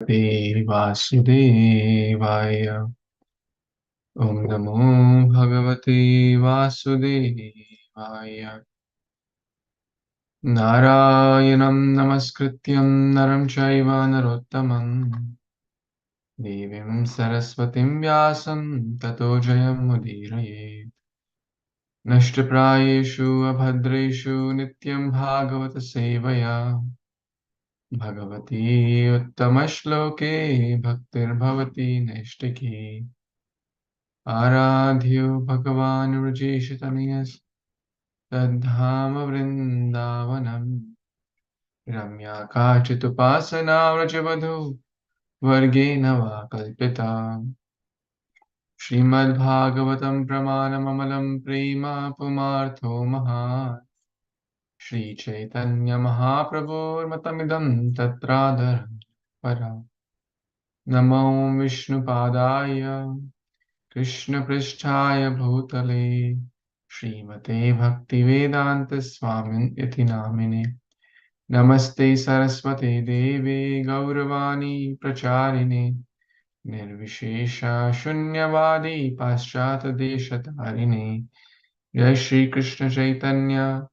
Vasudevaya. Om Namo Bhagavate Vasudevaya. Narayanam Namaskrityam Naram Chaiva Narottamam Devim Saraswatim Vyasam Tato Jayam Mudiraye. Nashtaprayeshu Abhadreshu Nityam Bhagavata-sevayā. Bhagavati Uttamashloke Bhaktir Bhavati Neshtaki. Aradhyo Bhagavan Rajeshataniyas Tadhama Vrindavanam Ramya Kachitupasana Vrajavadhu Vargena Va Kalpita. Śrīmad-Bhāgavatam Pramanam Prema Pumartho Mahat. Śrī Caitanya-Mahāprabhu Matamidam Tatradharam Para. Namo Vishnu Padaya Krishna Pristhaya Bhutale Srimate Bhaktivedanta Swamin Iti Namine. Namaste Saraswate Deve Gauravani Pracharine Nirvishesha Shunyavadi Paschata Deshatarine. Jai Shri Krishna Chaitanya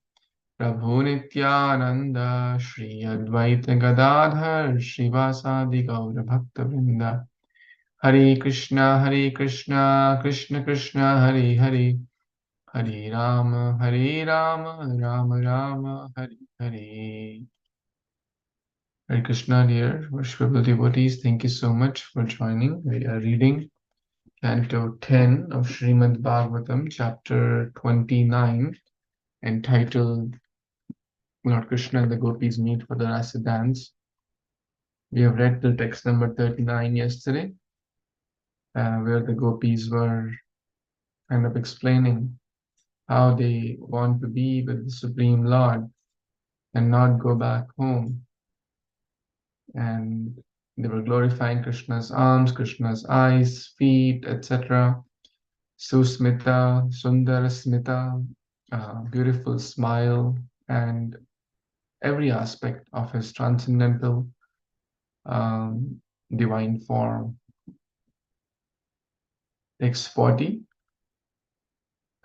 Prabhu Nityananda Shri Advaita Gadadhar Shivasadi Gaura Bhakta Vrinda. Hare Krishna Krishna Krishna Hare Hare Hare Rama Rama Rama Hare Hare. Hare Krishna, dear worshipful devotees, thank you so much for joining. We are reading Canto 10 of Śrīmad-Bhāgavatam, chapter 29, entitled Lord Krishna and the Gopis Meet for the Rasa Dance. We have read till text number 39 yesterday, where the Gopis were kind of explaining how they want to be with the Supreme Lord and not go back home. And they were glorifying Krishna's arms, Krishna's eyes, feet, etc. Susmita, Sundara Smita, beautiful smile, and every aspect of his transcendental divine form. Text 40.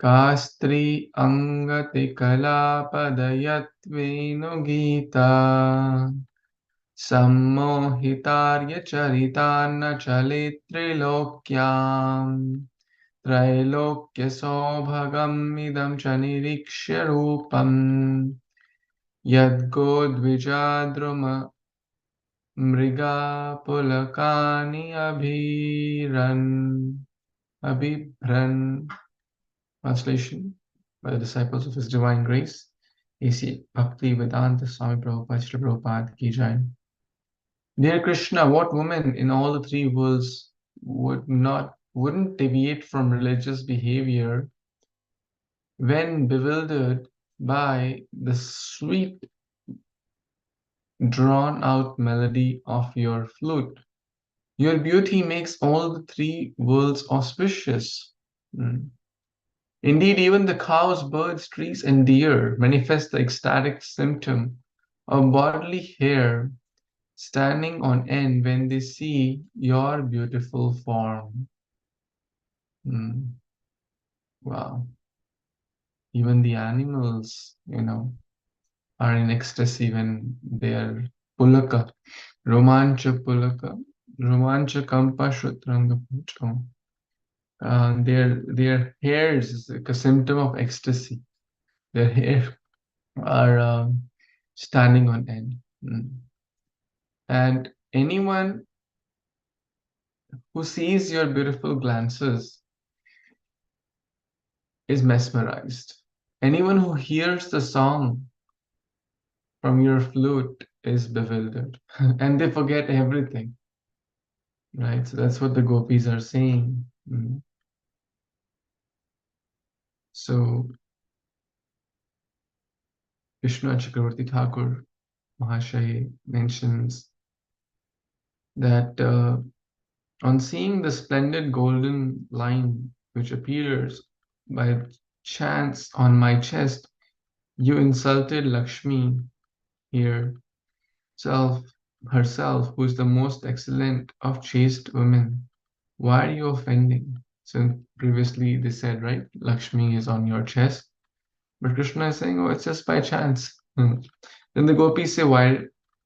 Kastri angati kalapadayatveenu gita sammohitarya charitanna chalitrilokyam trailokya sobhagam idam chanirikshya rupam yadgodvijadruma mriga pulakani abhibhran. Translation by the disciples of His Divine Grace, A.C. Bhaktivedanta Swami Prabhupada, Srila Prabhupada Ki Jai. Dear Krishna, what woman in all the three worlds wouldn't deviate from religious behavior when bewildered by the sweet drawn out melody of your flute? Your beauty makes all the three worlds auspicious. Indeed, even the cows, birds, trees, and deer manifest the ecstatic symptom of bodily hair standing on end when they see your beautiful form. Wow. Even the animals, are in ecstasy when they are pulaka. Romancha pulaka. Romancha kampa shutranga pucho. Their hairs is like a symptom of ecstasy. Their hair are standing on end. And anyone who sees your beautiful glances is mesmerized. Anyone who hears the song from your flute is bewildered. And they forget everything. Right? So that's what the gopis are saying. So Vishnu Chakravarti Thakur Mahashay mentions that on seeing the splendid golden line which appears by chance on my chest, you insulted Lakshmi here, self, herself, who is the most excellent of chaste women, why are you offending? So previously they said, right, Lakshmi is on your chest, but Krishna is saying, oh, it's just by chance. Then the gopis say, why?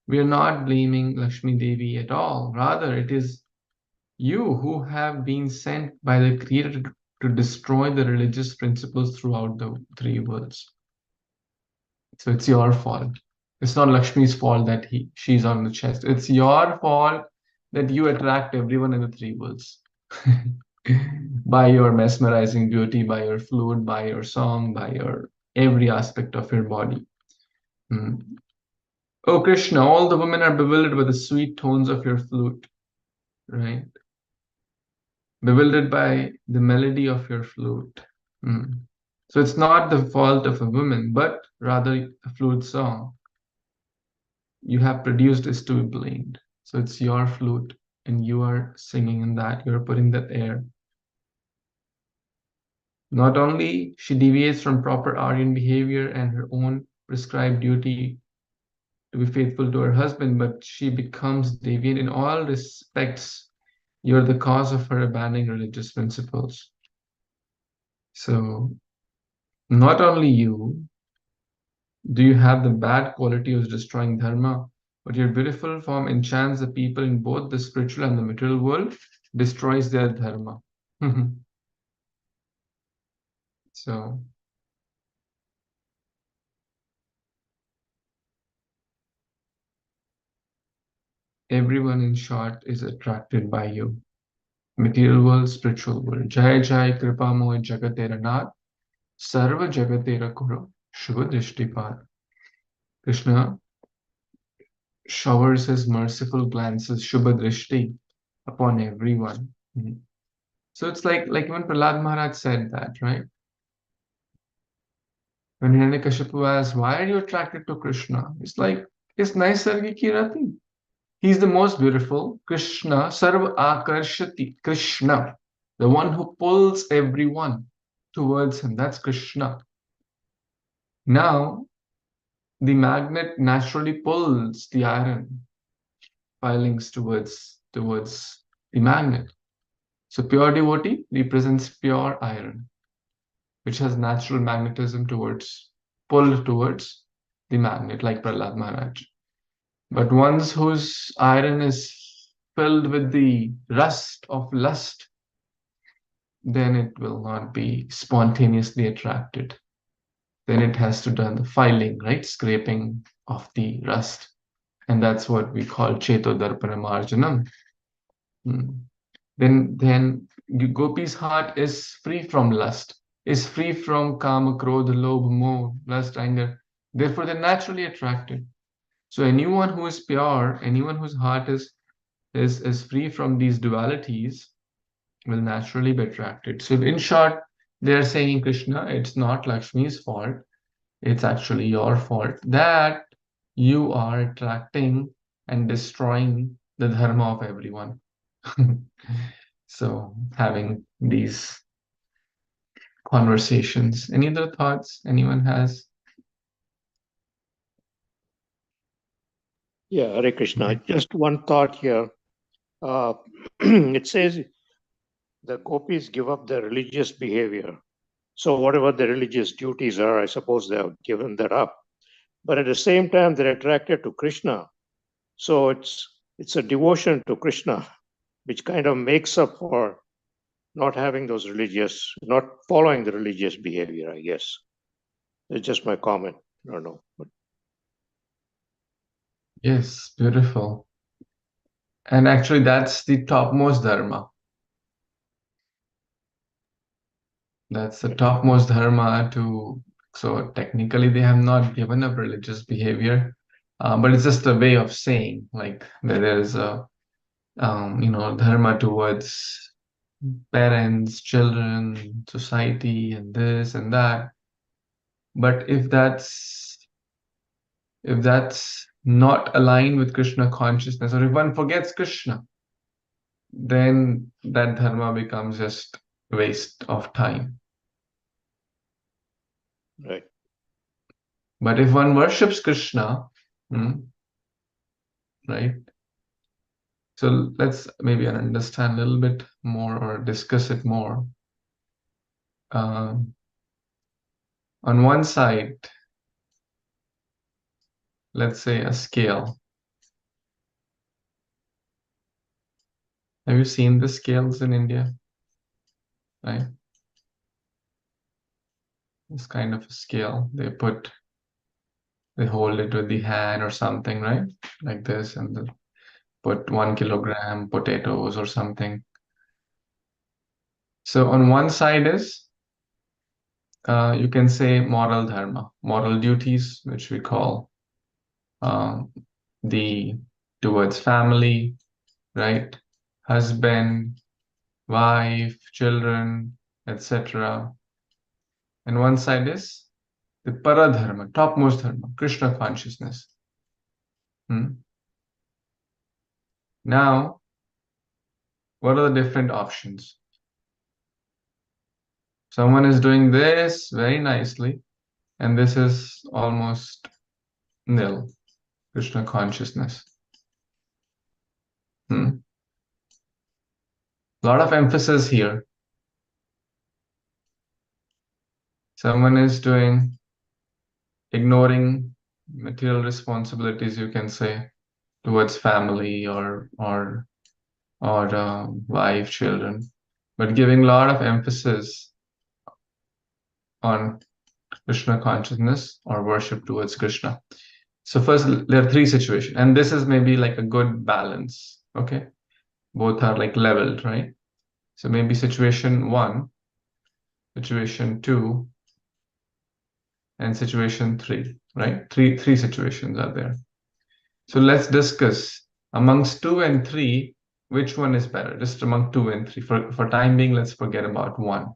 We are not blaming Lakshmi Devi at all. Rather, it is you who have been sent by the Creator to destroy the religious principles throughout the three worlds. So it's your fault. It's not Lakshmi's fault that she's on the chest. It's your fault that you attract everyone in the three worlds. By your mesmerizing beauty, by your flute, by your song, by your every aspect of your body. Oh Krishna, all the women are bewildered by the sweet tones of your flute, right? Bewildered by the melody of your flute. So it's not the fault of a woman, but rather a flute song you have produced is to be blamed. So it's your flute, and you are singing in that, you're putting that air. Not only she deviates from proper Aryan behavior and her own prescribed duty to be faithful to her husband, but she becomes deviant in all respects. You're the cause of her abandoning religious principles. So not only you do you have the bad quality of destroying dharma, but your beautiful form enchants the people in both the spiritual and the material world, destroys their dharma. So everyone, in short, is attracted by you. Material world, spiritual world. Jai Jai Kripa Moh Jagatera Nath, Sarva Jagatera Kuru, Shubha Drishtipad. Krishna showers his merciful glances, Shubha Drishti, upon everyone. So it's like when Prahlad Maharaj said that, right? When Hiranyakashipu asks, why are you attracted to Krishna? It's like, it's Naisargiki Rati. He's the most beautiful. Krishna, Sarva Akarshati. Krishna, the one who pulls everyone towards him. That's Krishna. Now, the magnet naturally pulls the iron filings towards the magnet. So pure devotee represents pure iron, which has natural magnetism pull towards the magnet, like Prahlad Maharaj. But ones whose iron is filled with the rust of lust, then it will not be spontaneously attracted. Then it has to do the filing, right? Scraping of the rust. And that's what we call Cheto Darpana Marjanam. Then Gopi's heart is free from lust, is free from kama, krodha, lobha, moh, lust, anger. Therefore, they're naturally attracted. So anyone who is pure, anyone whose heart is free from these dualities will naturally be attracted. So in short, they're saying, Krishna, it's not Lakshmi's fault. It's actually your fault that you are attracting and destroying the dharma of everyone. So having these conversations. Any other thoughts anyone has? Yeah, Hare Krishna. Just one thought here. It says the gopis give up their religious behavior. So whatever the religious duties are, I suppose they have given that up. But at the same time, they're attracted to Krishna. So it's a devotion to Krishna, which kind of makes up for not following the religious behavior, I guess. It's just my comment. I don't know. But Yes, beautiful. And actually, that's the topmost dharma. That's the topmost dharma so technically they have not given up religious behavior, but it's just a way of saying like that there's a, dharma towards parents, children, society, and this and that. But if that's not aligned with Krishna consciousness, or if one forgets Krishna, then that dharma becomes just waste of time. right. But if one worships Krishna, right? So let's maybe understand a little bit more or discuss it more. On one side, let's say a scale. Have you seen the scales in India? Right? This kind of a scale. They hold it with the hand or something, right? Like this, and they put 1 kilogram potatoes or something. So on one side is, you can say moral dharma, moral duties, which we call towards family, right? Husband, wife, children, etc. And one side is the paradharma, topmost dharma, Krishna consciousness. Now, what are the different options? Someone is doing this very nicely, and this is almost nil, Krishna consciousness. A lot of emphasis here. Someone is ignoring material responsibilities, you can say, towards family or wife, children, but giving a lot of emphasis on Krishna consciousness or worship towards Krishna. So first, there are three situations, and this is maybe like a good balance. Okay, both are like leveled, right? So maybe situation 1, situation 2, and situation 3, right? Three situations are there. So let's discuss amongst 2 and 3, which one is better? Just among 2 and 3. For time being, let's forget about 1.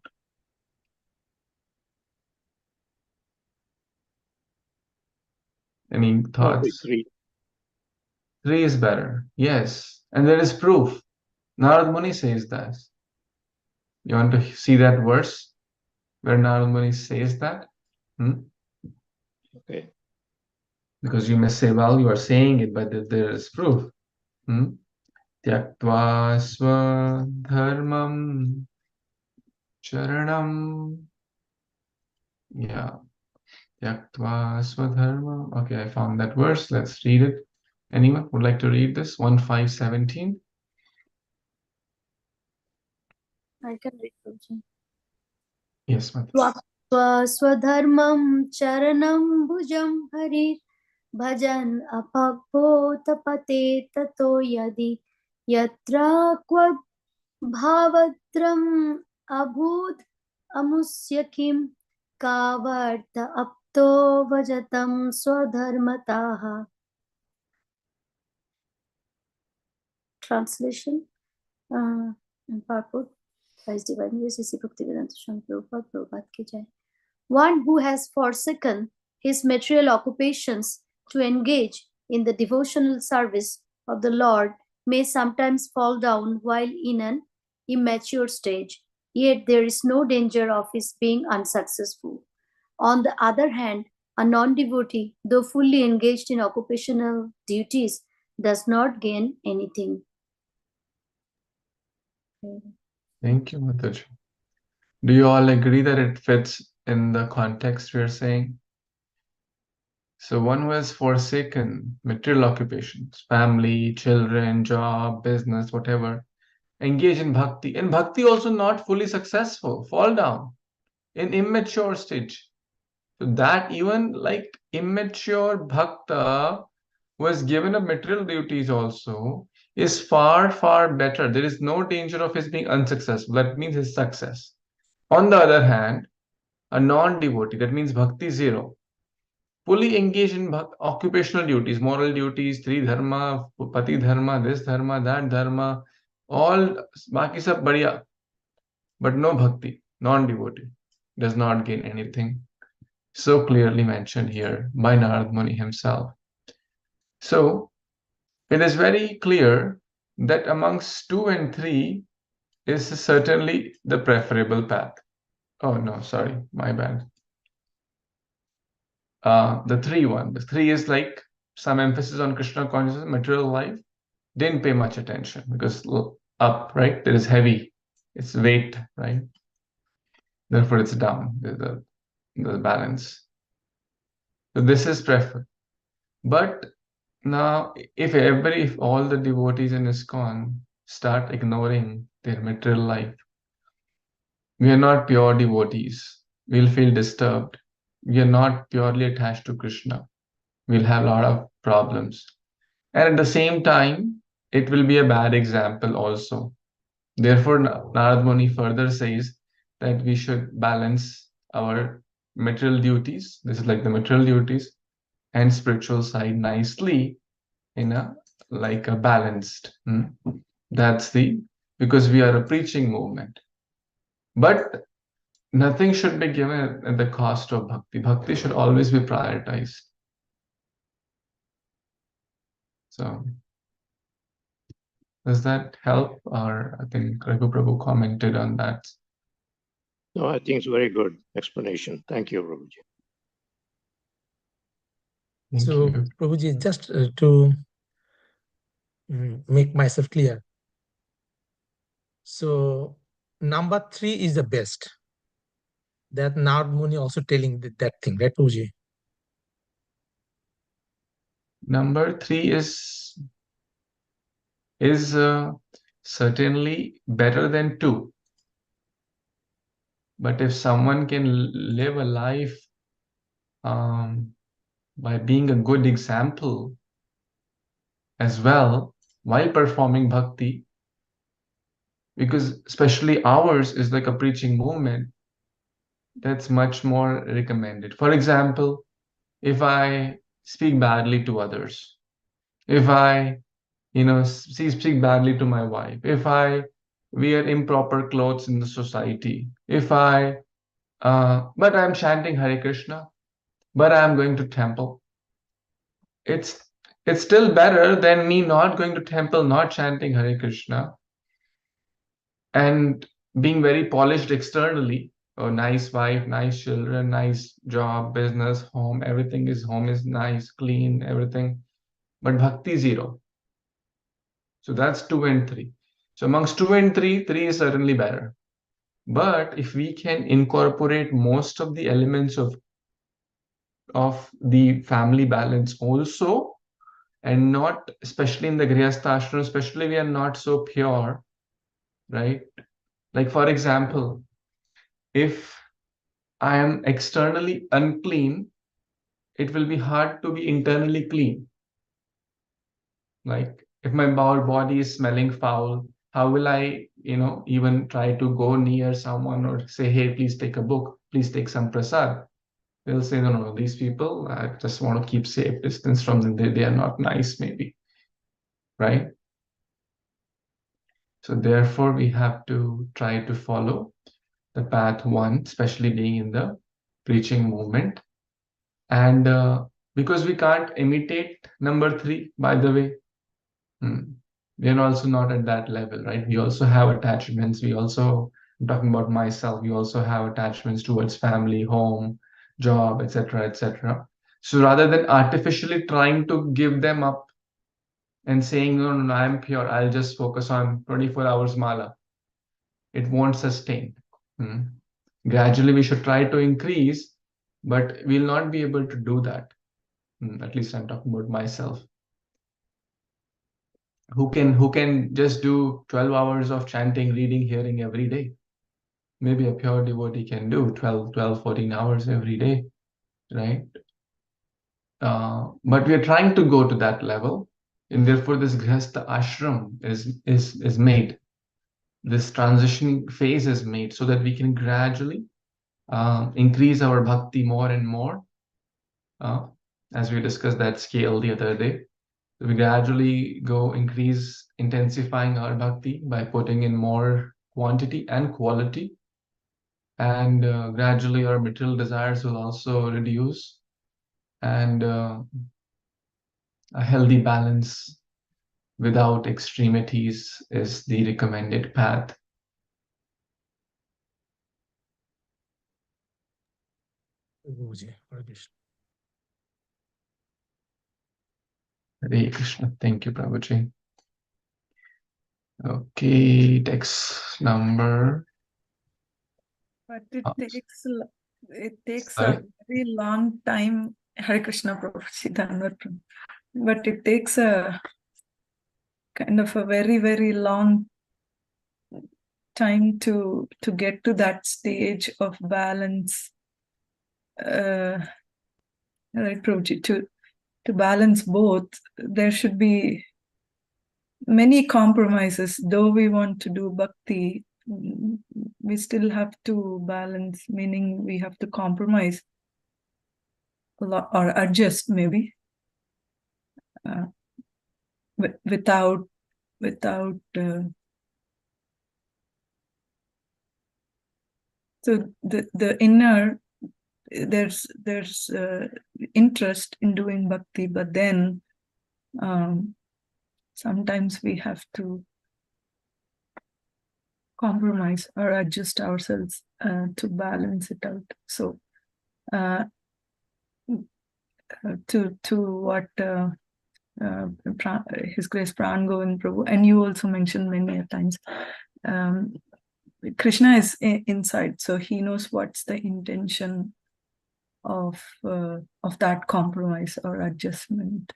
Any thoughts? 3. 3 is better. Yes. And there is proof. Narad Muni says that. You want to see that verse where Narad Muni says that? Okay. Because you may say, well, you are saying it, but there is proof. Tyaktva swadharmam charanam. Yeah. Tyaktva swadharmam. Okay, I found that verse. Let's read it. Anyone would like to read this? 1:5:17. I can read also. Yes, ma'am. Swadharmam charanam bhujam harir bhajan apabhotapate tato yadi yatra kvad bhavatram abhut amusya kim kavarta apto vajatam swadharmataha. Translation and purport. Christ Divine University Bhaktivedanta Swami Prabhupada, Prabhupada ki jai. One who has forsaken his material occupations to engage in the devotional service of the Lord may sometimes fall down while in an immature stage, yet there is no danger of his being unsuccessful. On the other hand, a non-devotee, though fully engaged in occupational duties, does not gain anything. Thank you, Mataji. Do you all agree that it fits in the context we are saying? So one who has forsaken material occupations, family, children, job, business, whatever, engage in bhakti. In bhakti also not fully successful, fall down in immature stage. So that even like immature bhakta was given up material duties also is far, far better. There is no danger of his being unsuccessful. That means his success. On the other hand, a non-devotee, that means bhakti 0, fully engaged in occupational duties, moral duties, three dharma, pati dharma, this dharma, that dharma, all baki sab badhiya, but no bhakti, non-devotee, does not gain anything. So clearly mentioned here by Narad Muni himself. So it is very clear that amongst 2 and 3 is certainly the preferable path. Oh no, sorry, my bad. The 3 one. The 3 is like some emphasis on Krishna consciousness, material life, didn't pay much attention because up, right? There is heavy, it's weight, right? Therefore, it's down, the balance. So this is preferred. But now, if all the devotees in ISKCON start ignoring their material life, we are not pure devotees. We'll feel disturbed. We are not purely attached to Krishna. We'll have a lot of problems. And at the same time, it will be a bad example also. Therefore, Narad Muni further says that we should balance our material duties. This is like the material duties and spiritual side nicely in a balanced. That's because we are a preaching movement. But nothing should be given at the cost of bhakti. Bhakti should always be prioritized. So, does that help? Or I think Raghu Prabhu commented on that. No, I think it's very good explanation. Thank you, Prabhuji. So, Prabhuji, just to make myself clear. So, number 3 is the best. That Narad Muni also telling that thing, right, Prabhuji? Number 3 is certainly better than 2. But if someone can live a life by being a good example as well while performing bhakti, because especially ours is like a preaching movement, that's much more recommended. For example, if I speak badly to others, if I speak badly to my wife, if I wear improper clothes in the society, but I'm chanting Hare Krishna, but I'm going to temple, it's still better than me not going to temple, not chanting Hare Krishna, and being very polished externally. Oh, nice wife, nice children, nice job, business, home, everything is nice, clean, everything. But bhakti 0. So that's 2 and 3. So amongst 2 and 3, 3 is certainly better. But if we can incorporate most of the elements of the family balance also, and not, especially in the Grihastha ashram, especially we are not so pure, right? Like for example, if I am externally unclean, it will be hard to be internally clean. Like if my body is smelling foul, how will I, even try to go near someone or say, hey, please take a book, please take some prasad? They'll say, no, these people, I just want to keep safe distance from them. They are not nice, maybe, right? So therefore, we have to try to follow the path 1, especially being in the preaching movement. And because we can't imitate number 3, by the way, we are also not at that level, right? We also have attachments. I'm talking about myself, we also have attachments towards family, home, job, etc., etc. So rather than artificially trying to give them up and saying, no, I'm pure, I'll just focus on 24 hours mala, it won't sustain. Gradually, we should try to increase, but we'll not be able to do that. At least I'm talking about myself. Who can just do 12 hours of chanting, reading, hearing every day? Maybe a pure devotee can do 12, 14 hours every day, right? But we are trying to go to that level, and therefore this Grihastha ashram is made. This transition phase is made so that we can gradually increase our bhakti more and more, as we discussed that scale the other day. So we gradually increase intensifying our bhakti by putting in more quantity and quality, and gradually our material desires will also reduce, and a healthy balance without extremities is the recommended path. Hare Krishna. Thank you, Prabhuji. Okay, text number. But it Oh, takes sorry? a very long time. Hare Krishna, Prabhuji, Dhanavad Prabhu. But it takes a kind of a very, very long time to get to that stage of balance. Right, Prabhuji, to balance both, there should be many compromises. Though we want to do bhakti, we still have to balance, meaning we have to compromise a lot or adjust maybe without so the inner, there's interest in doing bhakti, but then sometimes we have to compromise or adjust ourselves to balance it out. So to what His Grace Pran Govind Prabhu, and you also mentioned many times, Krishna is inside, so he knows what's the intention of that compromise or adjustment.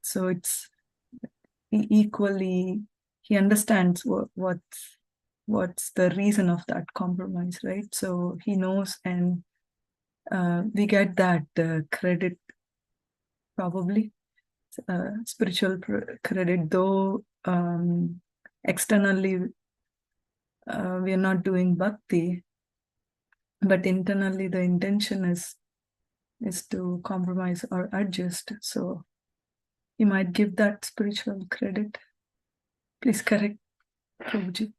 So it's equally, he understands what's the reason of that compromise, right? So he knows, and we get that credit, probably spiritual credit, though externally we are not doing bhakti, but internally the intention is to compromise or adjust. So you might give that spiritual credit. Please correct, Prabhuji.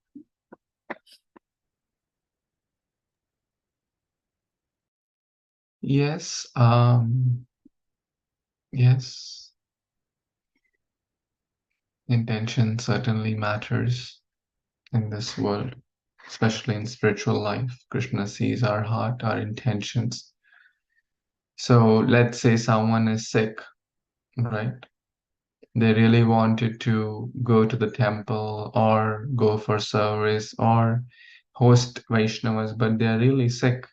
Yes. Yes. Intention certainly matters in this world, especially in spiritual life. Krishna sees our heart, our intentions. So let's say someone is sick, right? They really wanted to go to the temple or go for service or host Vaishnavas, but they're really sick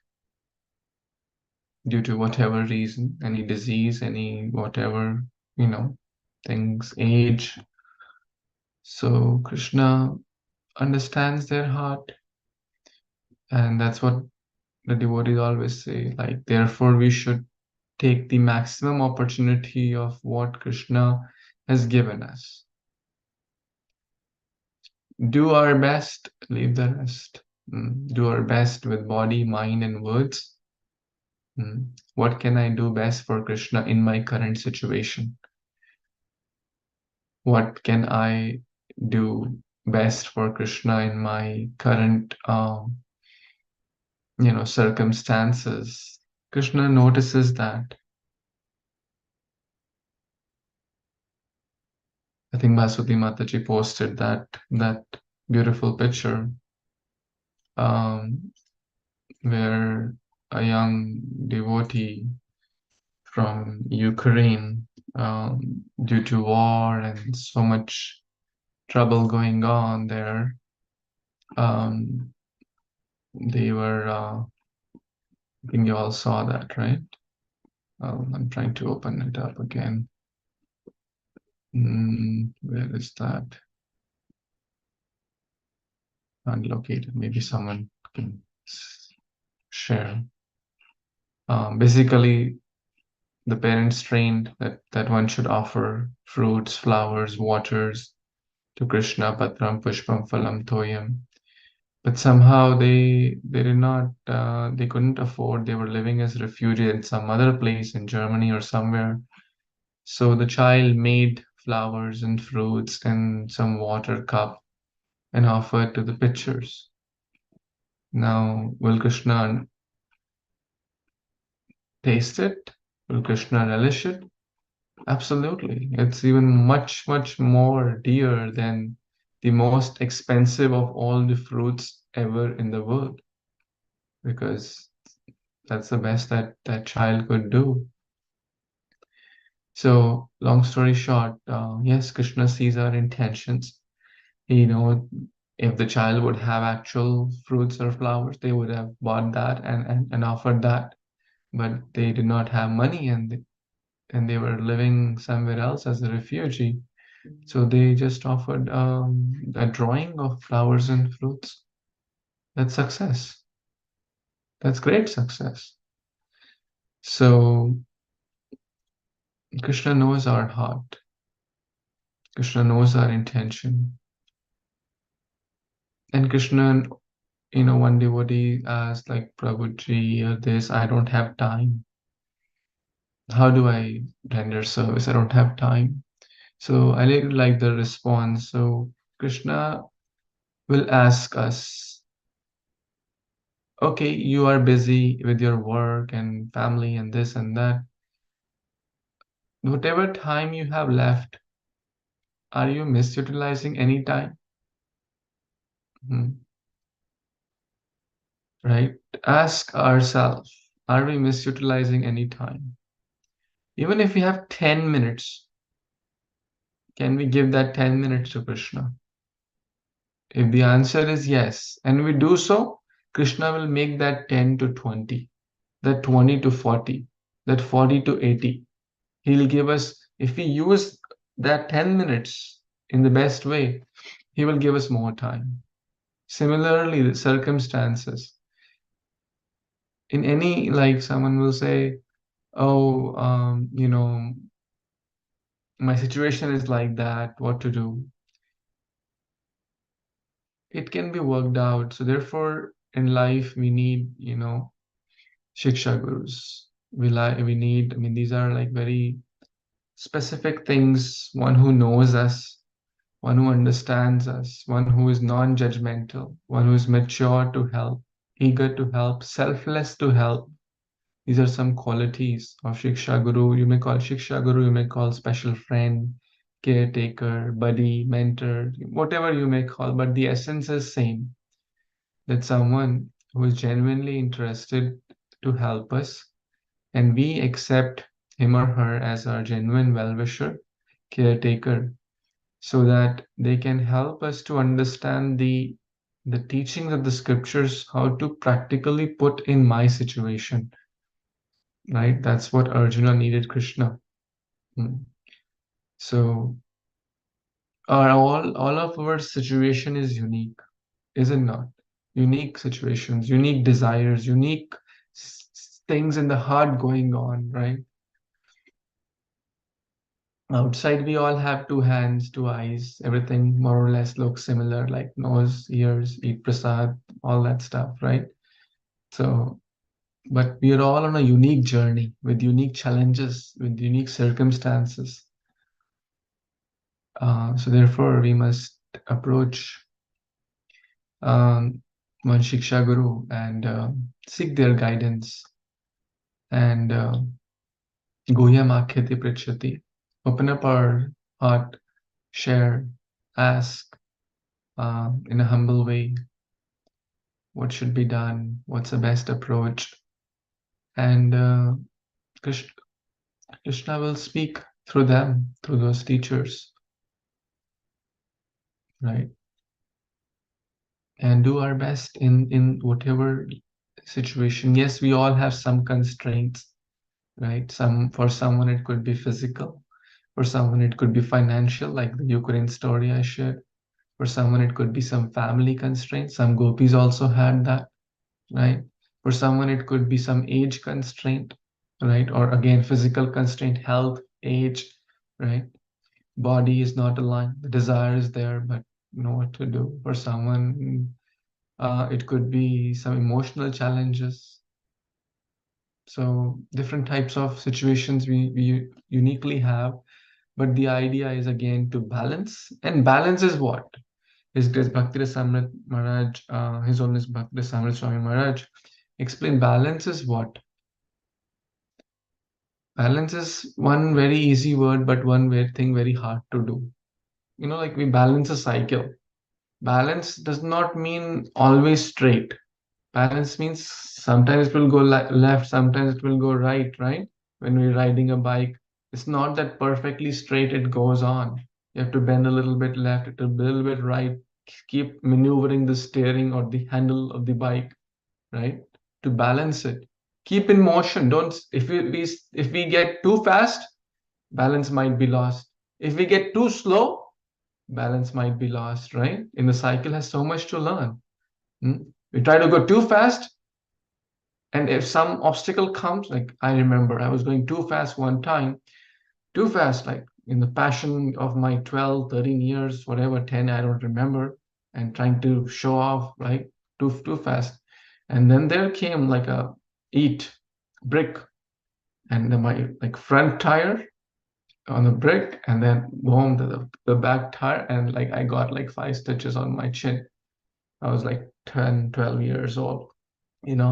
due to whatever reason, any disease, any whatever, things, age. So Krishna understands their heart, and that's what the devotees always say, like, therefore we should take the maximum opportunity of what Krishna has given us. Do our best, leave the rest. Do our best with body, mind, and words. What can I do best for Krishna in my current situation? What can I do best for Krishna in my current, circumstances? Krishna notices that. I think Vasudhi Mataji posted that beautiful picture where a young devotee from Ukraine, due to war and so much trouble going on there, they were, I think you all saw that, right? I'm trying to open it up again. Where is that? Unlocated. Maybe someone can share. Basically, the parents trained that one should offer fruits, flowers, waters to Krishna, patram, pushpam, phalam, toyam. But somehow they did not, they couldn't afford. They were living as refugees in some other place in Germany or somewhere. So the child made flowers and fruits and some water cup and offered to the pitchers. Now, will Krishna taste it? Will Krishna relish it? Absolutely. It's even much, much more dear than the most expensive of all the fruits ever in the world, because that's the best that child could do. So, long story short, yes, Krishna sees our intentions. He knows if the child would have actual fruits or flowers, they would have bought that and offered that. But they did not have money, and they were living somewhere else as a refugee. So they just offered a drawing of flowers and fruits. That's success. That's great success. So Krishna knows our heart. Krishna knows our intention. And Krishna, one devotee asked, like, Prabhuji, this, I don't have time. How do I render service? I don't have time. So I really like the response. So Krishna will ask us, okay, you are busy with your work and family and this and that. Whatever time you have left, are you misutilizing any time? Right? Ask ourselves, are we misutilizing any time? Even if we have 10 minutes, can we give that 10 minutes to Krishna? If the answer is yes, and we do so, Krishna will make that 10 to 20, that 20 to 40, that 40 to 80. He'll give us, if we use that 10 minutes in the best way, he will give us more time. Similarly, the circumstances. In any, like, someone will say, oh, my situation is like that, what to do? It can be worked out. So therefore, in life, we need, Shiksha Gurus. We need, these are like very specific things, one who knows us, one who understands us, one who is non-judgmental, one who is mature to help, eager to help, selfless to help. These are some qualities of Shiksha Guru. You may call Shiksha Guru, you may call special friend, caretaker, buddy, mentor, whatever you may call, but the essence is same. That someone who is genuinely interested to help us, and we accept him or her as our genuine well-wisher, caretaker, so that they can help us to understand the teachings of the scriptures, how to practically put in my situation. Right? That's what Arjuna needed Krishna. So all of our situation is unique, is it not? Unique situations, unique desires, unique things in the heart going on, right? Outside, we all have two hands, two eyes, everything more or less looks similar, like nose, ears, eat prasad, all that stuff, right? So, but we are all on a unique journey with unique challenges, with unique circumstances. So therefore, we must approach one Shiksha Guru and seek their guidance. And Guhyam Akhyati Pritchati, open up our heart, share, ask in a humble way what should be done, what's the best approach. And Krishna will speak through them, through those teachers, right? And do our best in whatever situation. Yes, we all have some constraints, right? For someone it could be physical, for someone it could be financial, like the Ukraine story I shared. For someone it could be some family constraints. Some gopis also had that, right? For someone it could be some age constraint, right? Or again, physical constraint, health, age, right? Body is not aligned, the desire is there, but you know what to do. For someone it could be some emotional challenges. So different types of situations we uniquely have, but the idea is again to balance. And balance is what? His Grace Bhakti Rasamrit Maharaj, His Holiness Bhakti Rasamrit Swami Maharaj explain balance is what? Balance is one very easy word, but one thing very hard to do. Like we balance a cycle. Balance does not mean always straight. Balance means sometimes it will go left, sometimes it will go right, right? When we're riding a bike, It's not that perfectly straight it goes on. You have to bend a little bit left, a little bit right, keep maneuvering the steering or the handle of the bike, right? To balance it. Keep in motion. Don't, if we get too fast, balance might be lost. If we get too slow, balance might be lost, right? In the cycle has so much to learn. We try to go too fast, and if some obstacle comes, like I remember I was going too fast one time, too fast, like in the passion of my 12, 13 years, whatever, 10, I don't remember, and trying to show off, right? Too fast. And then there came like a brick, and then my like front tire on the brick, and then boom, the back tire, and like I got like 5 stitches on my chin. I was like 10, 12 years old,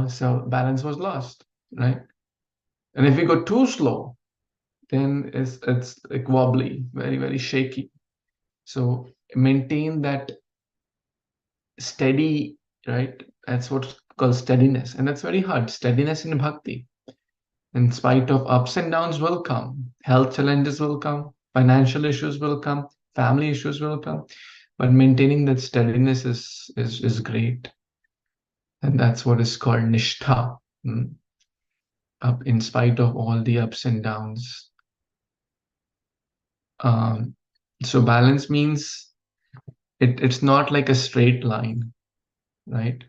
so balance was lost, right? And if we go too slow, then it's like wobbly, very, very shaky. So maintain that steady, right? That's what's called steadiness. And that's very hard. Steadiness in bhakti. In spite of ups and downs will come, health challenges will come, financial issues will come, family issues will come. But maintaining that steadiness is great. And that's what is called nishtha. Up in spite of all the ups and downs. So balance means it's not like a straight line, right?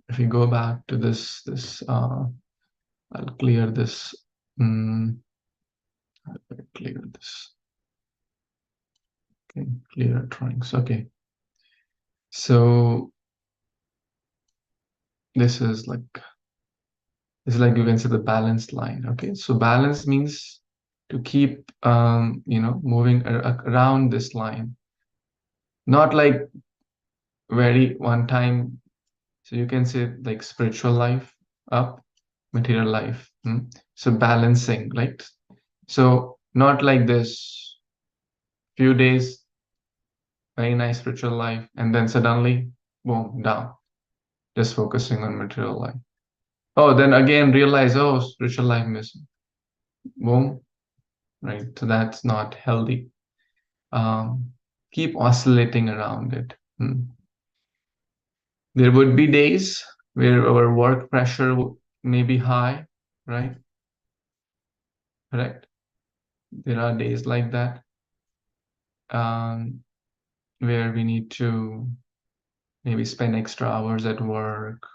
If we go back to this, I'll clear this. Clear this. Okay, clear drawings. Okay. So this is like you can see the balanced line. Okay, so balance means to keep moving around this line, not like very one time. So you can say like spiritual life up, material life. So balancing, right? So not like this few days, very nice spiritual life, and then suddenly, boom, down, just focusing on material life. Oh, then again realize, oh, spiritual life missing. Boom, right? So that's not healthy. Keep oscillating around it. There would be days where our work pressure may be high, right? Correct. There are days like that where we need to maybe spend extra hours at work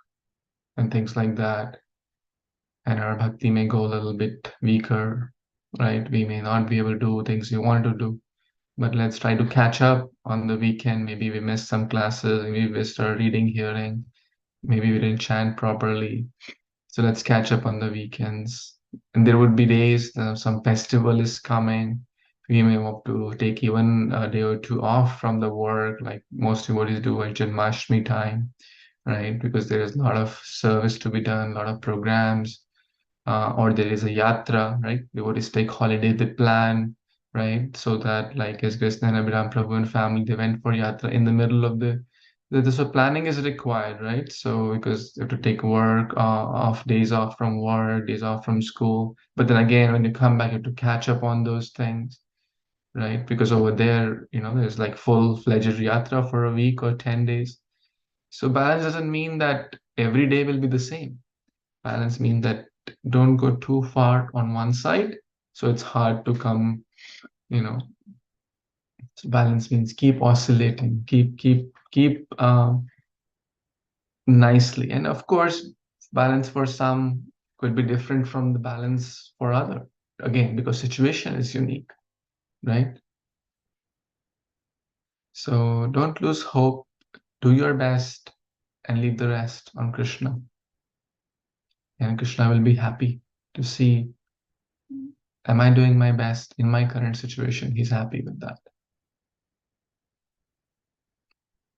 and things like that. And our bhakti may go a little bit weaker, right? We may not be able to do things we want to do, but let's try to catch up on the weekend. Maybe we missed some classes, maybe we missed our reading, hearing, maybe we didn't chant properly. So let's catch up on the weekends. And there would be days, some festival is coming. We may want to take even a day or two off from the work, like most devotees do at Janmashtami time, right? Because there is a lot of service to be done, a lot of programs, or there is a yatra, right? Devotees take holiday, they plan, right? So that like as Kṛṣṇa and Abhiram Prabhu and family, they went for yatra in the middle of so planning is required, right? So because you have to take work off, days off from work, days off from school. But then again, when you come back, you have to catch up on those things, right? Because over there, there's like full-fledged yatra for a week or 10 days. So balance doesn't mean that every day will be the same. Balance means that don't go too far on one side. So it's hard to come, so balance means keep oscillating, keep nicely. And of course, balance for some could be different from the balance for other. Again, because situation is unique, right? So don't lose hope. Do your best and leave the rest on Kṛṣṇa. And Kṛṣṇa will be happy to see, am I doing my best in my current situation? He's happy with that.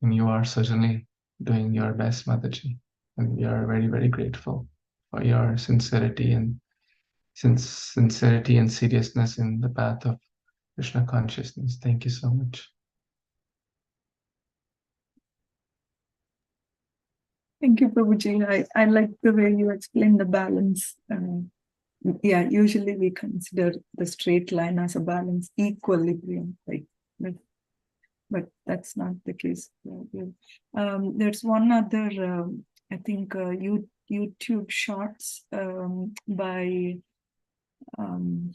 And you are certainly doing your best, Mataji. And we are very, very grateful for your sincerity and seriousness in the path of Krishna consciousness. Thank you so much. Thank you, Prabhuji. I like the way you explain the balance. yeah, usually we consider the straight line as a balance, equilibrium, right? But that's not the case. There's one other, I think, YouTube shorts by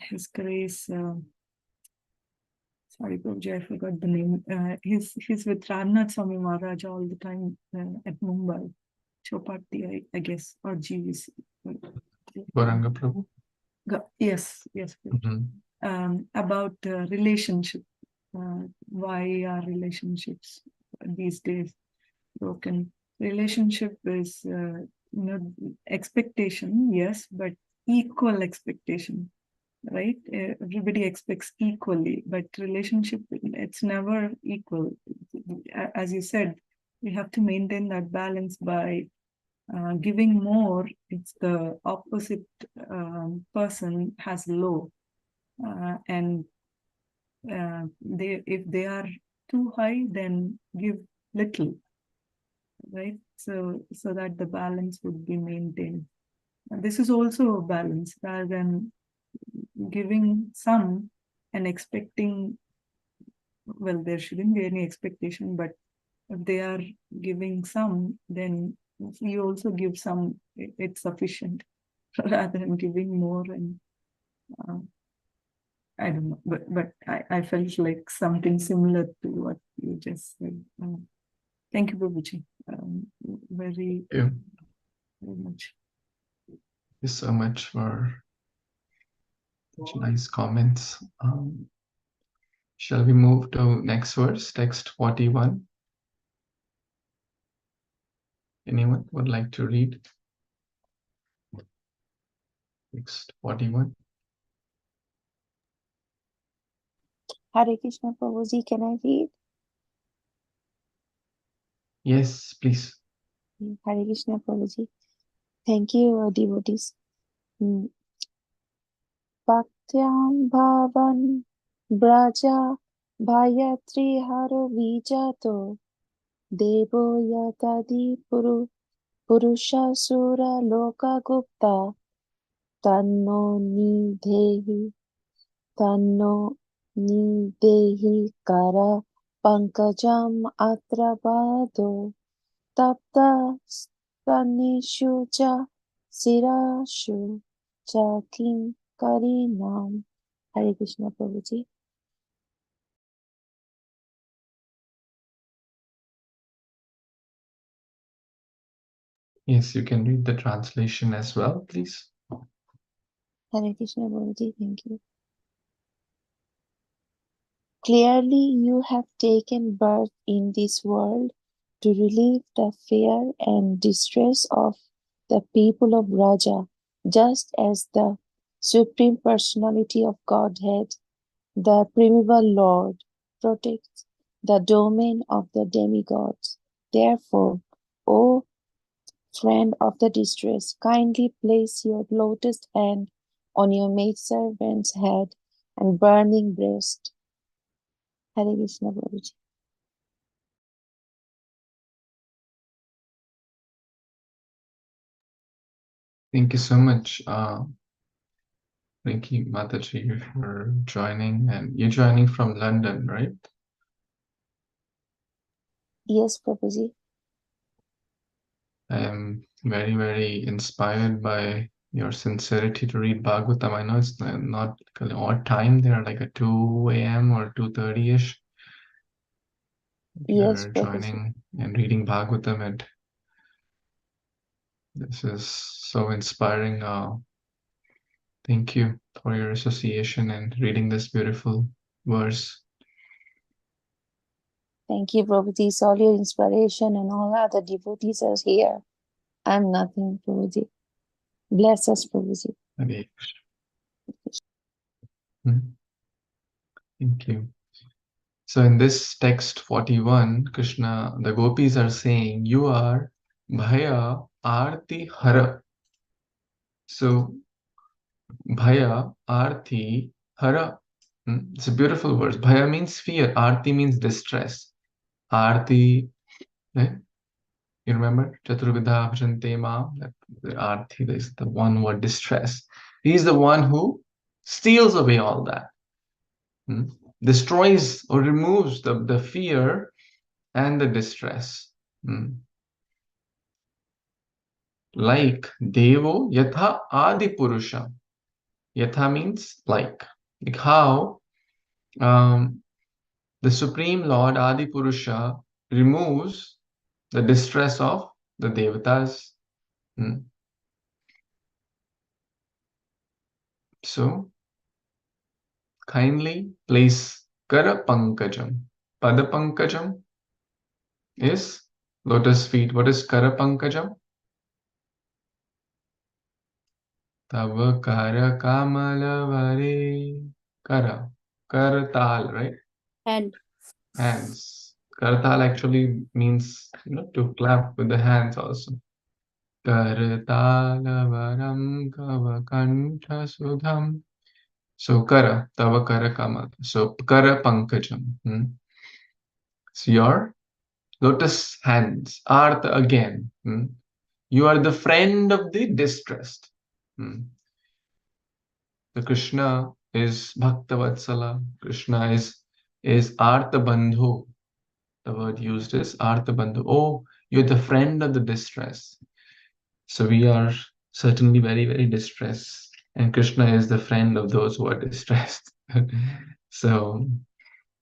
His Grace. Sorry, Prabhuji, I forgot the name. He's with Ramnath Swami Maharaj all the time at Mumbai, Chopati, I guess, or GVC. Varanga Prabhu. Yes. About relationship. Why are relationships these days broken? Relationship is, expectation, yes, but equal expectation, right? Everybody expects equally, but relationship, it's never equal. As you said, we have to maintain that balance by giving more. It's the opposite person has low, and if they are too high, then give little, right? So that the balance would be maintained. And this is also a balance, rather than giving some and expecting, well, there shouldn't be any expectation, but if they are giving some, then you also give some, it's sufficient, rather than giving more. And I don't know, but I felt like something similar to what you just said. Thank you, Prabhuji. Very much. Thank you so much for such nice comments. Shall we move to next verse, text 41? Anyone would like to read? Text 41. Hare Krishna, Prabhuji, can I read? Yes, please. Hare Krishna, Prabhuji. Thank you, devotees. Bhaktyam bhavan braja bhayatri haro vijato devo yatadi purusha sura loka gupta tanno nidehi kara pankajam atra bado tapta stanishu cha sirashu cha kinkarinam. Hare Krishna, Prabhuji. Yes, you can read the translation as well, please. Hare Krishna, Prabhuji. Thank you. Clearly, you have taken birth in this world to relieve the fear and distress of the people of Raja, just as the Supreme Personality of Godhead, the primeval Lord, protects the domain of the demigods. Therefore, O friend of the distress, kindly place your lotus hand on your maidservant's head and burning breast. Hare Krishna, Prabhuji. Thank you so much, Rinki Mataji, for joining. And you're joining from London, right? Yes, Prabhuji. I am very, very inspired by your sincerity to read Bhagavatam. I know it's not like an odd time. They're like a 2 a.m. or 2:30-ish. Yes, You're Prabhuji. joining and reading Bhagavatam, and this is so inspiring. Thank you for your association and reading this beautiful verse. Thank you, Prabhuji. It's all your inspiration, and all other devotees are here. I'm nothing, Prabhuji. Bless us, Prabhuji. Hare Thank you. So in this text 41, Krishna, the gopis are saying, you are Bhaya Arti Hara. So Bhaya Arti Hara. It's a beautiful verse. Bhaya means fear. Arti means distress. Arti, you remember? Chaturvidha bhajante ma. The Arti is the one word distress. He's the one who steals away all that, destroys or removes the fear and the distress. Like Devo Yatha Adi Purusha. Yatha means like how the Supreme Lord Adi Purusha removes the distress of the Devatas. So, kindly place Kara Pankajam. Pada Pankajam is lotus feet. What is Kara Pankajam? Tava Kara Kamalavare. Kara. Karatal, right? Hands. Karatal actually means to clap with the hands also. Karatala-varam kavakantha sudham. So kara, tava kara kamal. So kara pankajam. So your lotus hands. Artha again. You are the friend of the distressed. The Kṛṣṇa is Bhaktavatsala. Kṛṣṇa is Artha Bandhu. The word used is Artha Bandhu. Oh, you're the friend of the distressed. So we are certainly very, very distressed. And Kṛṣṇa is the friend of those who are distressed. So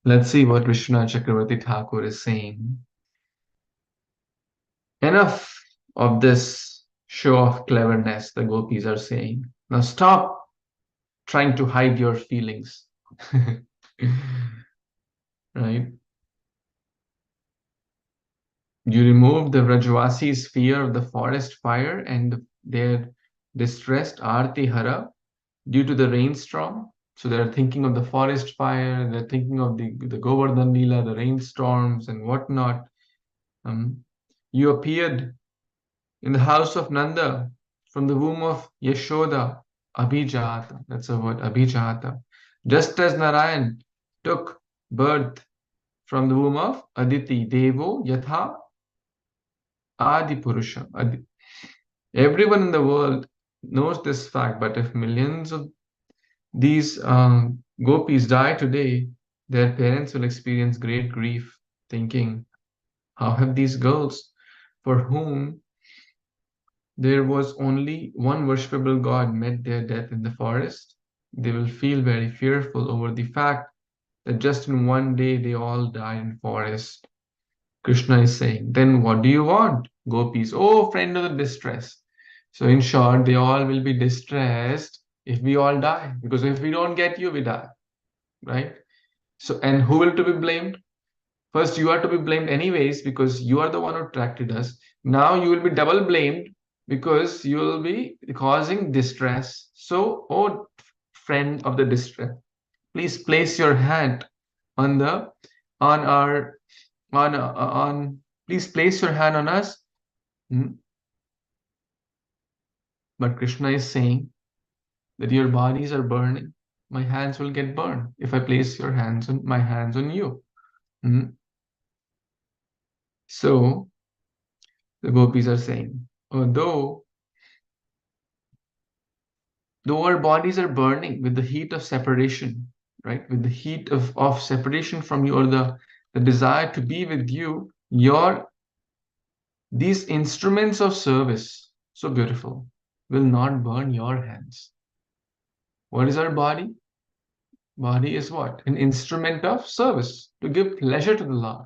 let's see what Vishwanath Chakravarti Thakur is saying. Enough of this show of cleverness, the gopis are saying. Now stop trying to hide your feelings. Right? You remove the Vrajavasis' fear of the forest fire and their distressed Arti Hara due to the rainstorm. So they're thinking of the forest fire, they're thinking of the Govardhan Lila, the rainstorms and whatnot. You appeared in the house of Nanda from the womb of Yashoda, Abhijata. That's a word, Abhijata. Just as Narayan took birth from the womb of Aditi, Devo, Yatha, Adi Purusha. Everyone in the world knows this fact, but if millions of these gopis die today, their parents will experience great grief, thinking, how have these girls, for whom there was only one worshipable God, met their death in the forest? They will feel very fearful over the fact that just in one day they all died in forest. Kṛṣṇa is saying, then what do you want, gopis? Oh, friend of the distress. So in short, they all will be distressed if we all die, because if we don't get you, we die, right? So, and who will to be blamed? First, you are to be blamed anyways, because you are the one who attracted us. Now you will be double blamed because you will be causing distress. So, oh friend of the distress, please place your hand on please place your hand on us. But Kṛṣṇa is saying that your bodies are burning. My hands will get burned if I place my hands on you. So the gopis are saying, though our bodies are burning with the heat of separation, right? With the heat of separation from you, or the desire to be with you, these instruments of service, so beautiful, will not burn your hands. What is our body? Body is what? An instrument of service to give pleasure to the Lord.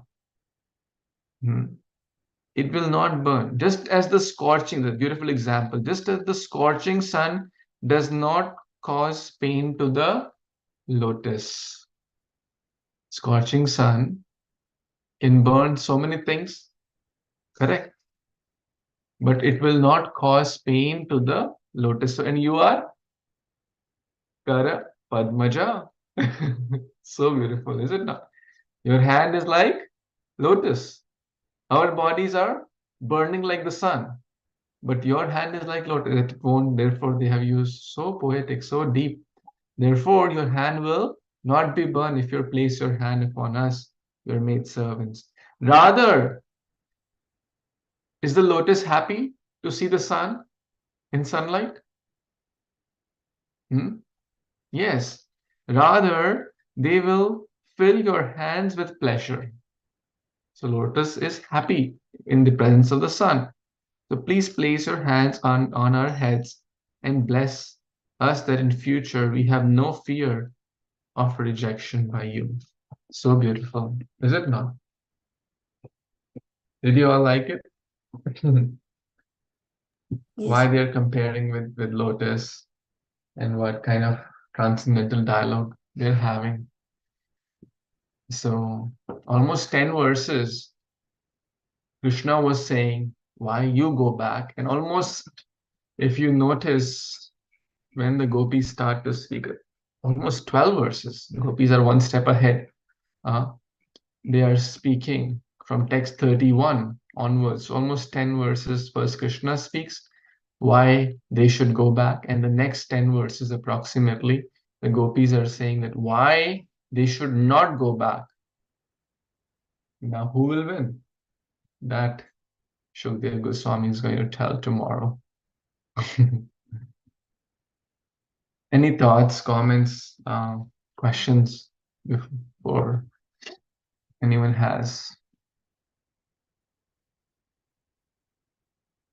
It will not burn. Just as the scorching, the beautiful example, just as the scorching sun does not cause pain to the lotus. Scorching sun can burn so many things, correct? But it will not cause pain to the lotus. So, and you are Kara Padmaja. So beautiful, is it not? Your hand is like lotus. Our bodies are burning like the sun, but your hand is like lotus. It won't, therefore they have used so poetic, so deep. Therefore, your hand will not be burned if you place your hand upon us, your maid servants. Rather, is the lotus happy to see the sun in sunlight? Yes, rather they will fill your hands with pleasure. So lotus is happy in the presence of the sun. So please place your hands on our heads and bless us that in future we have no fear of rejection by you. So beautiful, is it not? Did you all like it? Why Yes. they're comparing with lotus and what kind of transcendental dialogue they're having. So almost 10 verses, Krishna was saying why you go back, and almost if you notice when the gopis start to speak, almost 12 verses, the gopis are one step ahead. They are speaking from text 31 onwards, almost 10 verses. First Krishna speaks why they should go back, and the next 10 verses approximately, the gopis are saying that why they should not go back. Now who will win? That Shukdev Goswami is going to tell tomorrow. Any thoughts, comments, questions before anyone has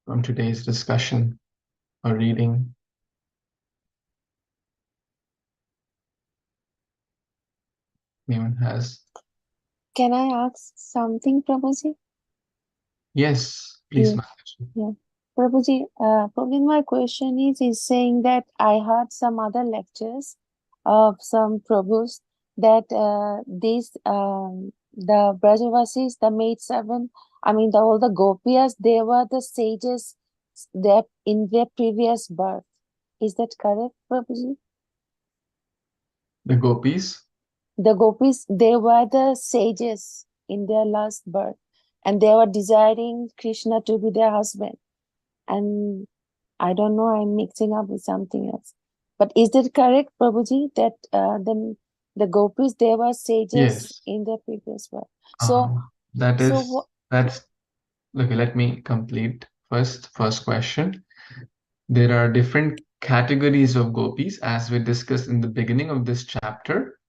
from today's discussion or reading? Anyone has? Can I ask something, Prabhuji? Yes, please, Yeah. Mataji. Yeah. Prabhuji, Prabhuji, my question is saying that I heard some other lectures of some Prabhus that the Brajavasis, the maidservant, all the Gopias, they were the sages that in their previous birth. Is that correct, Prabhuji? The gopis? The Gopis, they were the sages in their last birth, and they were desiring Kṛṣṇa to be their husband. And I don't know, I'm mixing up with something else. But is that correct, Prabhuji, that the Gopis, they were sages Yes. in their previous birth? So, that's okay, let me complete first question. There are different categories of gopis as we discussed in the beginning of this chapter.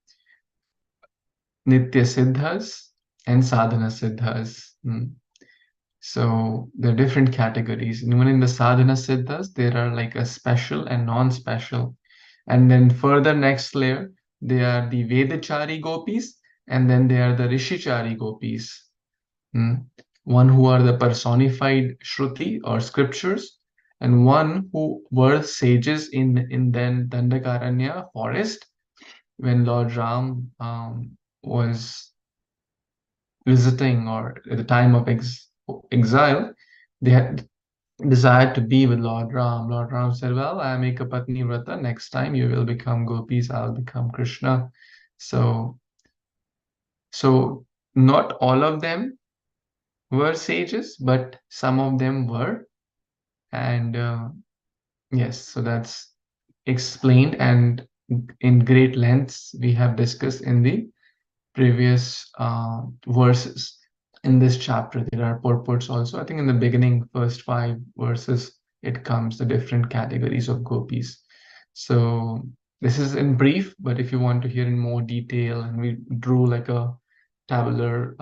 Nitya Siddhas and Sadhana Siddhas. So there are different categories. And even in the Sadhana Siddhas, there are like a special and non-special. And then further next layer, they are the Vedachari gopis, and then they are the Rishichari gopis. One who are the personified Shruti or scriptures, and one who were sages in then Dandakaranya forest when Lord Ram was visiting, or at the time of exile, they had desired to be with Lord Ram. Lord Ram said, well, I am Ekapatni Vrata. Next time you will become gopis, I'll become Kṛṣṇa. So not all of them were sages, but some of them were. And yes, so that's explained, and in great lengths we have discussed in the previous verses. In this chapter, there are purports also. I think in the beginning, first 5 verses, it comes the different categories of gopis. So this is in brief, but if you want to hear in more detail, and we drew like a tabular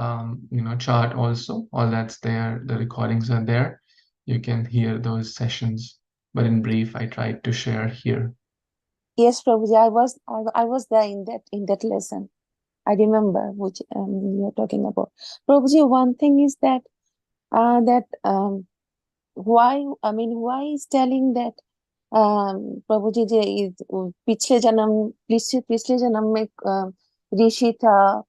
chart also, all that's there, the recordings are there. You can hear those sessions, but in brief, I tried to share here. Yes, Prabhuji, I was there in that lesson. I remember which you're talking about. Prabhuji, one thing is that why is telling that प्रभु जी पिछले जन्म में ऋषि था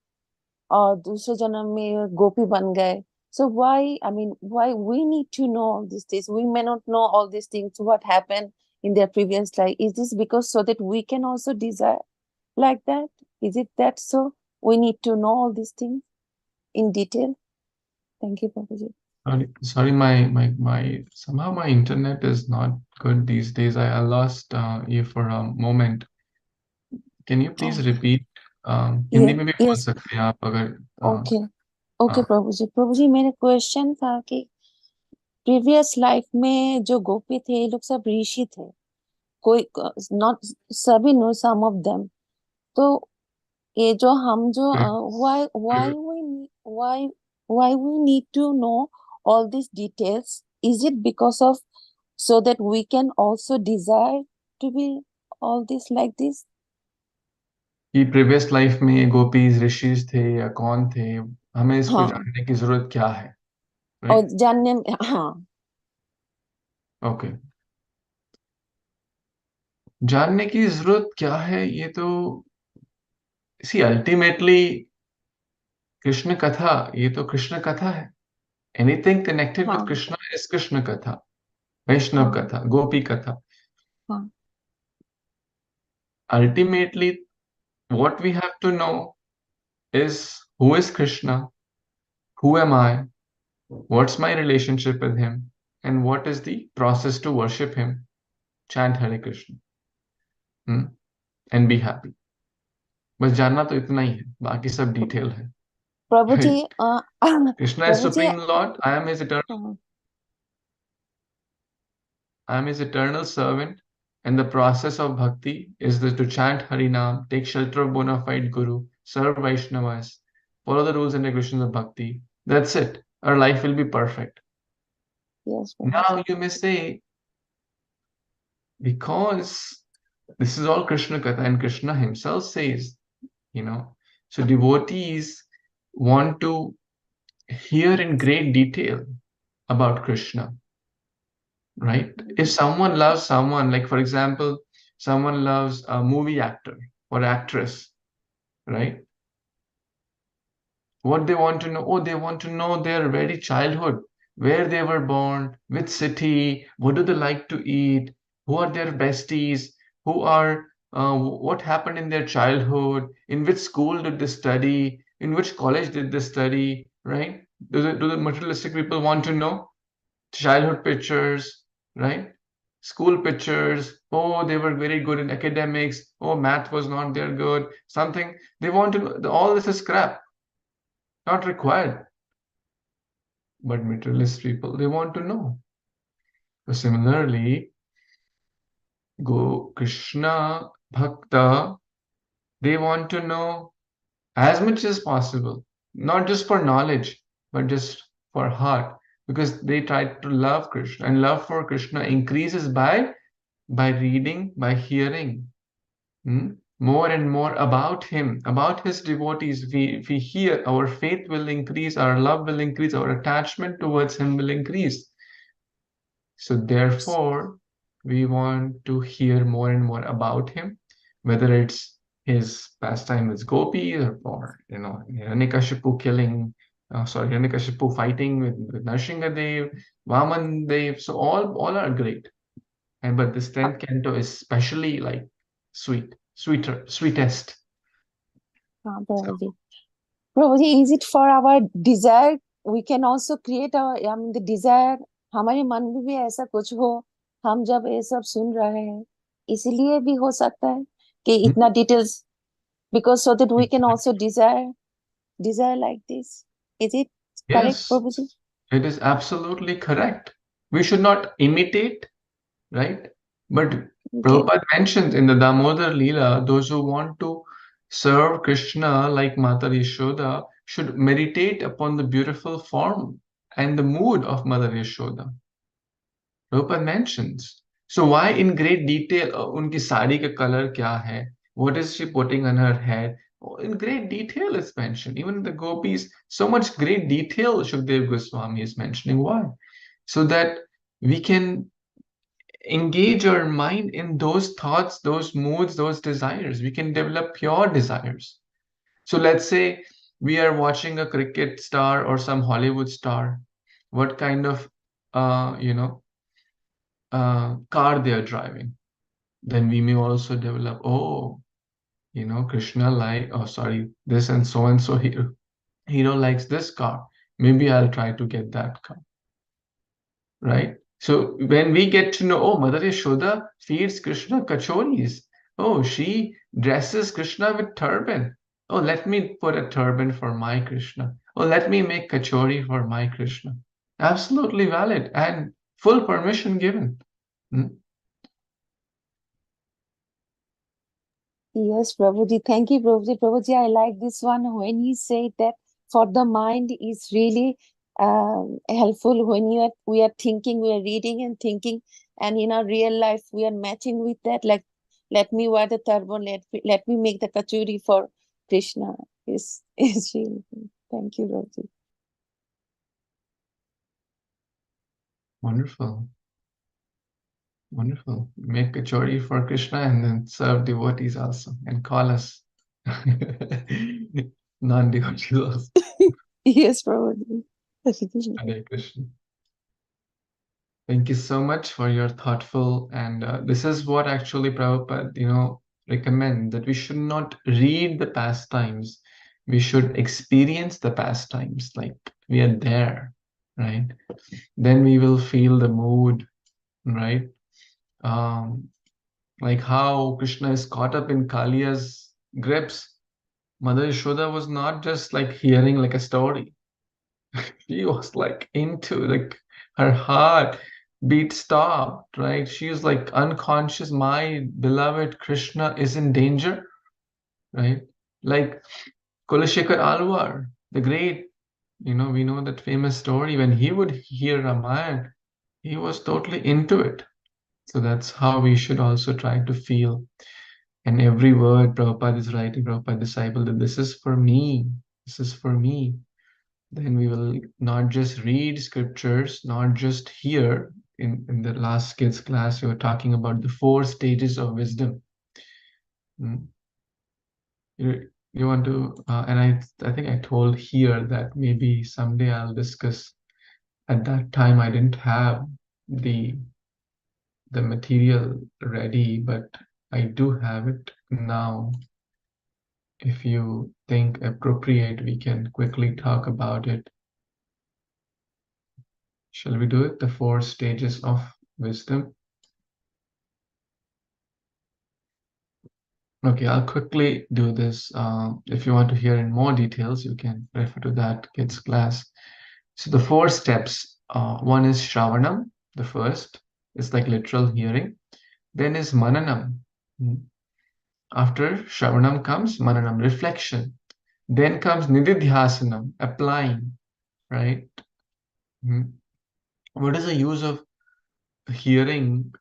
और दूसरे जन्म में गोपी बन गए. So why we need to know all these things? We may not know all these things, what happened in their previous life. Is this because so that we can also desire like that? Is it that so? We need to know all these things in detail. Thank you, Prabhuji. Sorry, my somehow my internet is not good these days. I lost you for a moment. Can you please repeat? Hindi में भी बोल सकते हैं आप अगर. Okay, प्रभुजी मेरा question था कि प्रीवियस लाइफ में जो गोपी थे ये लोग सब ऋषि थे, कोई not सभी know some of them. तो ये जो हम जो why we need to know all these details? Is it because of so that we can also desire to be all this like this? कि प्रीवियस लाइफ में gopis rishis थे या कौन थे, हमें इसको हाँ जानने की जरूरत क्या है, और राइट? जानने हाँ ओके, जानने की जरूरत क्या है, ये तो सी अल्टीमेटली कृष्ण कथा, ये तो कृष्ण कथा है. एनीथिंग कनेक्टेड विद हाँ कृष्ण इज कृष्ण कथा, वैष्णव हाँ कथा, गोपी कथा. हाँ Ultimately, what we have to know is who is Krishna, who am I, what's my relationship with him, and what is the process to worship him. Chant Hare Krishna, and be happy. बस जानना तो इतना ही है, बाकी सब detail है. प्रभु जी Krishna is Prabhu ji Supreme Lord. I am his eternal servant, and the process of bhakti is to chant Harinam, take shelter of bona fide Guru, serve Vaishnavas, follow the rules and regulations of bhakti. That's it. Our life will be perfect. yes Prabhuji. Now you may say, because this is all Krishna Katha, and Krishna himself says, so devotees want to hear in great detail about Krishna. Right? If someone loves someone, like for example, someone loves a movie actor or actress, right? What they want to know, they want to know their very childhood, where they were born, which city, what do they like to eat, who are their besties, what happened in their childhood, in which school did they study, in which college did they study, right? Do the materialistic people want to know? Childhood pictures, right? School pictures. Oh, they were very good in academics. Oh, math was not there good. Something they want to know. All this is crap, not required. But materialist people, they want to know. So similarly, Krishna Bhakta, they want to know as much as possible, not just for knowledge, but just for heart, because they try to love Krishna, and love for Krishna increases by reading, by hearing more and more about him, about his devotees. We hear, our faith will increase, our love will increase, our attachment towards him will increase. So therefore, we want to hear more and more about him, whether it's his pastime with Gopis, or Hiranyakashipu Hiranyakashipu fighting with Nrsingadev, Vaman Dev. So all are great. But this 10th canto is especially like sweetest. Prabhuji. Prabhuji, is it for our desire? We can also create our the desire. हमारे मन में भी ऐसा कुछ हो, हम जब ये सब सुन रहे हैं, इसीलिए भी हो सकता है कि इतना details, because so that we can also desire like this. Is it correct, Yes, Prabhuji? it is absolutely correct. We should not imitate, right? But Okay. Prabhupada mentions in the Damodar Lila, those who want to serve Krishna like Mata Yashoda should meditate upon the beautiful form and the mood of Mother Yashoda. Prabhupada mentions. So why in great detail, unki sari ka color kya hai? What is she putting on her head? In great detail it's mentioned. Even the gopis, so much great detail Shukdev Goswami is mentioning. Why? So that we can engage our mind in those thoughts, those moods, those desires. We can develop pure desires. So let's say we are watching a cricket star or some Hollywood star. What kind of, car they are driving? Then we may also develop, Krishna this and so hero likes this car. Maybe I'll try to get that car. Right? So when we get to know, Mother Yashoda feeds Krishna kachoris. Oh, she dresses Krishna with turban. Oh, let me put a turban for my Krishna. Oh, let me make kachori for my Krishna. Absolutely valid and full permission given. Yes, Prabhuji. Thank you, Prabhuji. Prabhuji, I like this one when he said that for the mind is really helpful when we are thinking, we are reading and thinking, and in our real life we are matching with that. Like, let me wear the turban, let me make the kachuri for Krishna. Is really good. Thank you, Prabhuji. Wonderful. Wonderful. Make kachori for Krishna and then serve devotees also and call us non-devotees also. Yes, Prabhuji. Hare Krishna. Thank you so much for your thoughtful and this is what actually Prabhupada, recommend that we should not read the pastimes. We should experience the pastimes like we are there, right? Then we will feel the mood, right? Like how Krishna is caught up in Kaliya's grips. Mother Yashoda was not just like hearing like a story. She was like into like her heart beat stopped, right? She was like unconscious. My beloved Krishna is in danger, right? Like Kulashekar Alwar, the great, we know that famous story when he would hear Ramayana, he was totally into it. So that's how we should also try to feel. And every word Prabhupada is writing, Prabhupada disciple, that this is for me, this is for me. Then we will not just read scriptures, not just hear. In the last kids class, we were talking about the 4 stages of wisdom. You want to, and I think I told here that maybe someday I'll discuss. At that time, I didn't have the material ready, but I do have it now. If you think appropriate, we can quickly talk about it. Shall we do it? The 4 stages of wisdom. Okay, I'll quickly do this. If you want to hear in more details, you can refer to that kids class. So the 4 steps, one is Shravanam, the first. It's like literal hearing. Then is Mananam. After Shravanam comes Mananam, reflection. Then comes Nididhyasanam, applying, right? What is the use of hearing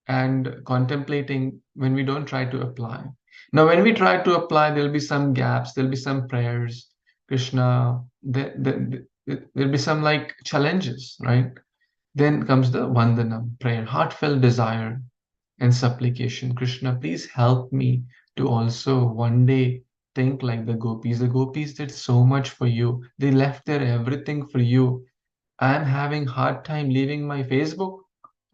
and contemplating when we don't try to apply? Now, when we try to apply, there'll be some gaps, there'll be some prayers, Krishna, there'll be some like challenges, right? Then comes the Vandanam, prayer, heartfelt desire and supplication. Krishna, please help me to also one day think like the Gopis. The Gopis did so much for you. They left their everything for you. I'm having hard time leaving my Facebook,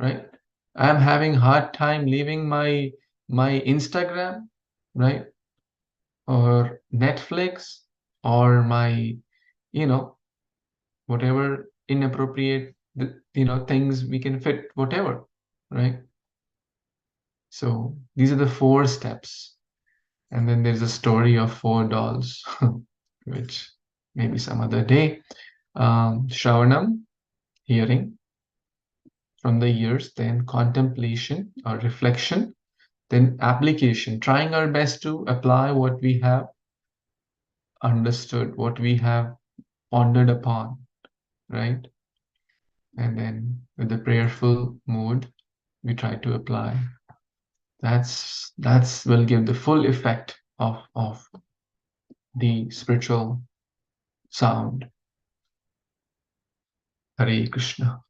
right? I'm having hard time leaving my Instagram, right? Or Netflix, or my, whatever inappropriate, things we can fit, whatever, right? So these are the 4 steps. And then there's a story of 4 dolls, which maybe some other day. Shravanam, hearing from the ears, then contemplation or reflection, then application, trying our best to apply what we have understood, what we have pondered upon, right? And then with the prayerful mood, we try to apply. That's will give the full effect of the spiritual sound. Hare Krishna.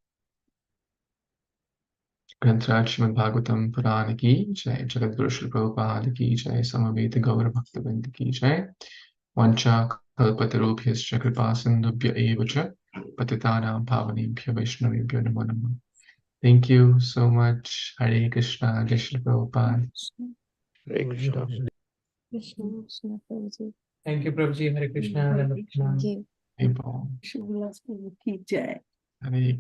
ग्रंथराज Śrīmad-Bhāgavatam पुराण की जय, जगत गुरु श्री प्रभुपाद की जय, समवेत गौर भक्तवृंद की जय, वंचा कल्पतरुभ्यश्च कृपा सिन्धुभ्य एव च पतितानां पावनेभ्यो वैष्णवेभ्यो नमो नमः. Thank you so much. Hare Krishna. Jai Shri Prabhupada. Hare Krishna. Krishna, Krishna, Prabhuji. Thank you, Prabhuji. Hare Krishna. Thank you. Hey, Paul. Shubh Ki Jai. Hare